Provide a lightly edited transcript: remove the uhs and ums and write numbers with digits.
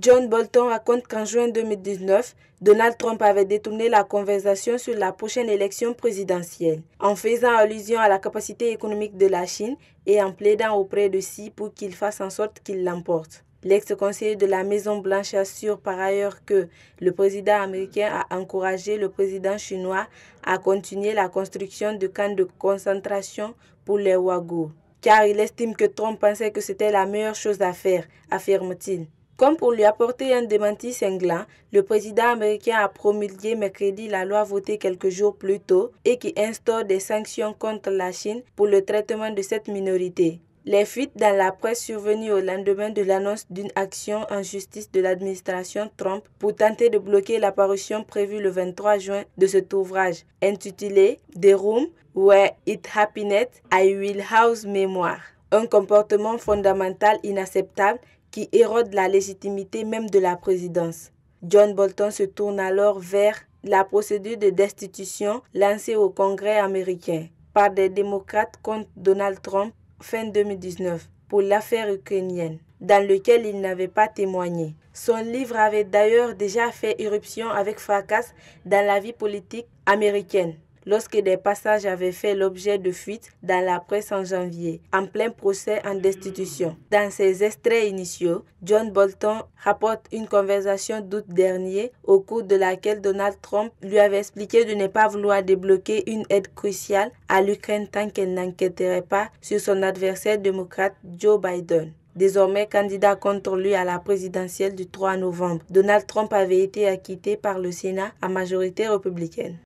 John Bolton raconte qu'en juin 2019, Donald Trump avait détourné la conversation sur la prochaine élection présidentielle, en faisant allusion à la capacité économique de la Chine et en plaidant auprès de Xi pour qu'il fasse en sorte qu'il l'emporte. L'ex-conseiller de la Maison-Blanche assure par ailleurs que le président américain a encouragé le président chinois à continuer la construction de camps de concentration pour les Ouïghours, car il estime que Trump pensait que c'était la meilleure chose à faire, affirme-t-il. Comme pour lui apporter un démenti cinglant, le président américain a promulgué mercredi la loi votée quelques jours plus tôt et qui instaure des sanctions contre la Chine pour le traitement de cette minorité. Les fuites dans la presse survenues au lendemain de l'annonce d'une action en justice de l'administration Trump pour tenter de bloquer la parution prévue le 23 juin de cet ouvrage, intitulé « The Room Where It Happened, I Will House Memoir », un comportement fondamental inacceptable qui érode la légitimité même de la présidence. John Bolton se tourne alors vers la procédure de destitution lancée au Congrès américain par des démocrates contre Donald Trump fin 2019 pour l'affaire ukrainienne, dans lequel il n'avait pas témoigné. Son livre avait d'ailleurs déjà fait irruption avec fracas dans la vie politique américaine, lorsque des passages avaient fait l'objet de fuites dans la presse en janvier, en plein procès en destitution. Dans ses extraits initiaux, John Bolton rapporte une conversation d'août dernier, au cours de laquelle Donald Trump lui avait expliqué de ne pas vouloir débloquer une aide cruciale à l'Ukraine tant qu'elle n'enquêterait pas sur son adversaire démocrate Joe Biden. Désormais candidat contre lui à la présidentielle du 3 novembre, Donald Trump avait été acquitté par le Sénat à majorité républicaine.